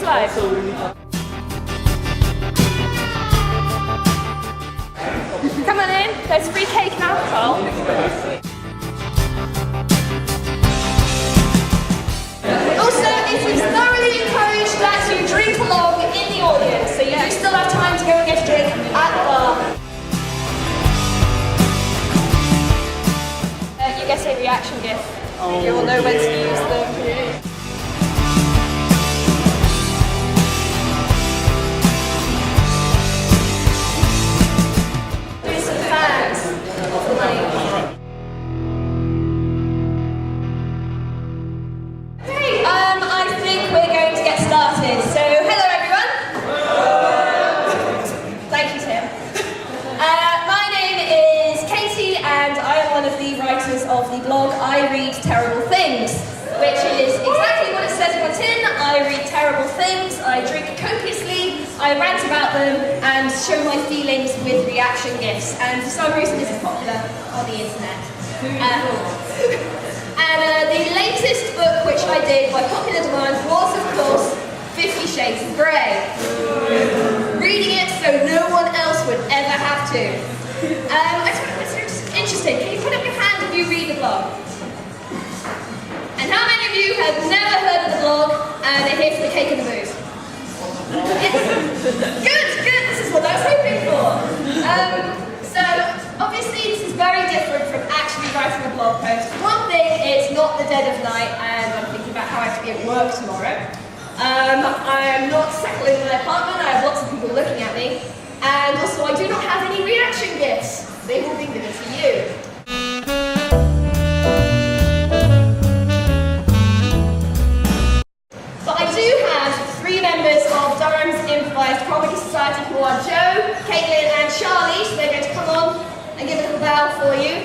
live. Come on in, there's free cake and alcohol. Also, it is thoroughly encouraged that you drink along in the audience, so you do still have time to go and get a drink at the bar. You get a reaction gift. You will know when to use them. Of the blog I Read Terrible Things, which is exactly what it says on the tin. I read terrible things, I drink copiously, I rant about them and show my feelings with reaction gifs, and for some reason this is popular on the internet. The latest book which I did by popular demand was of course 50 Shades of Grey. Reading it so no one else would ever have to. I just want to interesting. Can you put up your hand if you read the blog? And how many of you have never heard of the blog and are here for the cake and the booze? Yes. Good, good. This is what I was hoping for. So, obviously this is very different from actually writing a blog post. One thing, it's not the dead of night and I'm thinking about how I have to be at work tomorrow. I am not settled in my apartment. I have lots of people looking at me. And also I do not have any reaction gifts. They will be given to you. But I do have 3 members of Durham's Improvised Comedy Society who are Joe, Caitlin and Charlie, so they're going to come on and give a little bow for you.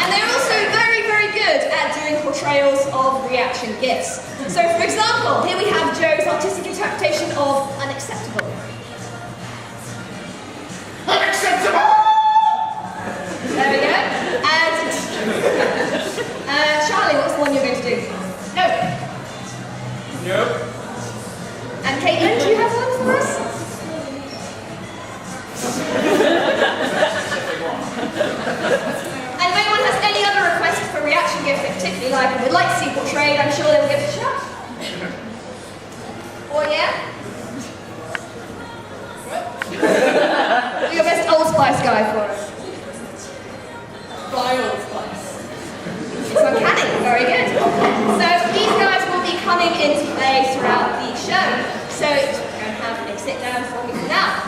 And they're also very, very good at doing portrayals of reaction gifs. So for example, here we have Joe's artistic interpretation of unacceptable. Unacceptable! There we go. And Charlie, what's the one you're going to do? No. No. And Caitlin, do you have one for us? And if anyone has any other requests for reaction gifts they particularly like and would like to see portrayed, I'm sure they will give it a shot. Oh yeah? Do your best Old Spice guy for us. Fly Old Spice. It's uncanny, very good. So these guys will be coming into play throughout the show. So we're going to have a sit down for me now.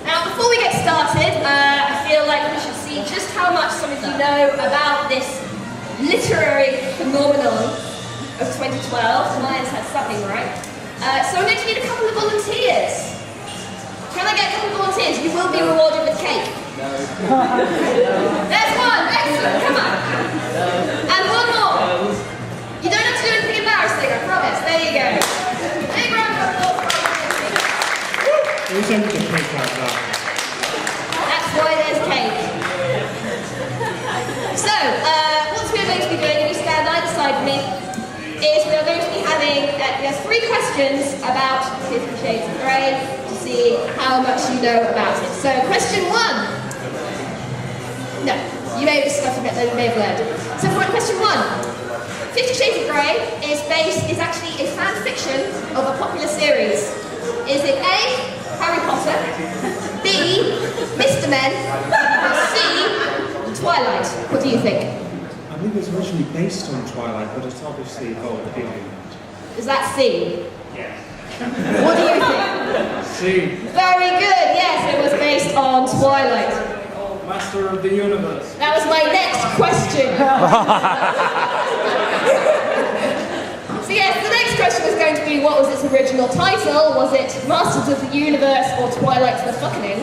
Now before we get started, I feel like we should see just how much some of you know about this literary phenomenon of 2012. Mine's had something right. So I'm going to need a couple of volunteers. Can I get a couple of volunteers? You will be rewarded with cake. No. There's one! Excellent, come on. And one more. You don't have to do anything embarrassing, I promise. There you go. Big round of applause. That's why there's cake. So, what we are going to be doing, if you stand either side of me, is we are going to be having 3 questions about 50 Shades of Grey to see how much you know about it. So, question 1. No, you may have discussed it, you may have learned. So, for question 1, 50 Shades of Grey is actually a fan fiction of a popular series. Is it A, Harry Potter, B, Mr. Men, or C, Twilight? What do you think? I think it was originally based on Twilight, but it's obviously evolved beyond that. Is that C? Yes. What do you think? C. Very good, yes, it was based on Twilight. Master of the Universe. That was my next question. So yes, the next question was going to be what was its original title? Was it Masters of the Universe or Twilight the Fucking?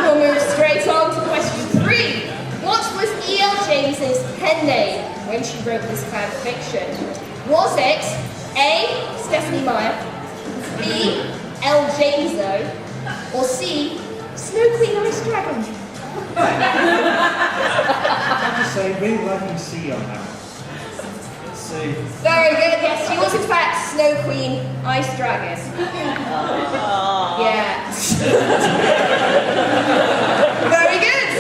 We'll move straight on to question 3. What was E.L. James's pen name when she wrote this fan fiction? Was it A, Stephanie Meyer, B, L. Jameso, or C, Snow Queen Ice Dragon? I have to say, really liking C on that. see. Very good, yes, she was in fact Snow Queen, Ice Dragon. Yeah. Very good.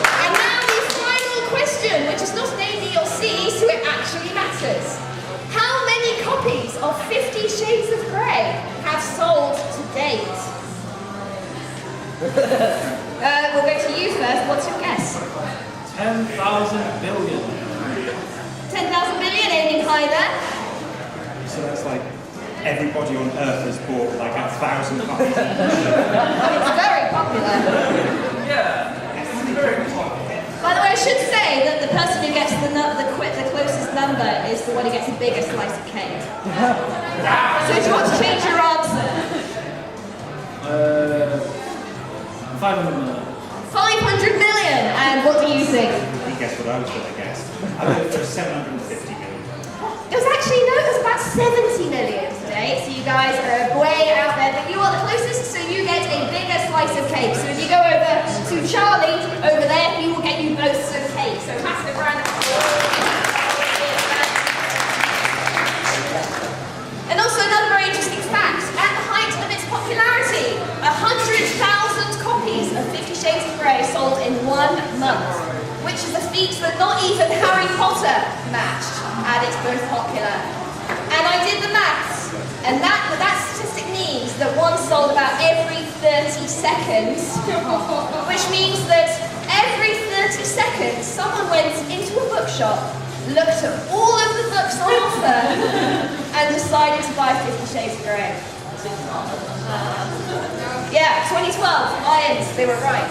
And now the final question, which is not an A, B, or C, so it actually matters. How many copies of 50 Shades of Grey have sold to date? We'll go to you first. What's your guess? 10,000 billion. 10,000 billion, aiming high there. So that's like everybody on Earth has bought like 1,000 copies. It's very popular. Yeah. Very popular. By the way, I should say that the person who gets the closest number is the one who gets the biggest slice of cake. So do you want to change your answer? 500 million. 500 million, and what do you think? You guessed what I was going to guess. I went for 750 million. It was actually, no, it was about 70 million today, so you guys are way out there, but you are the closest, so you get a bigger slice of cake. So if you go over to Charlie, over there, he will get you both some cake. So massive round of applause. And also another very interesting fact, at the height of its popularity, 100,000 copies of 50 Shades of Grey sold in 1 month, which is a feat that not even Harry Potter matched at its most popular. And I did the maths, and that statistic means that one sold about every 30 seconds, which means that every 30 seconds someone went into a bookshop, looked at all of the books on offer, and decided to buy 50 Shades of Grey. Yeah, 2012, Lions, they were right.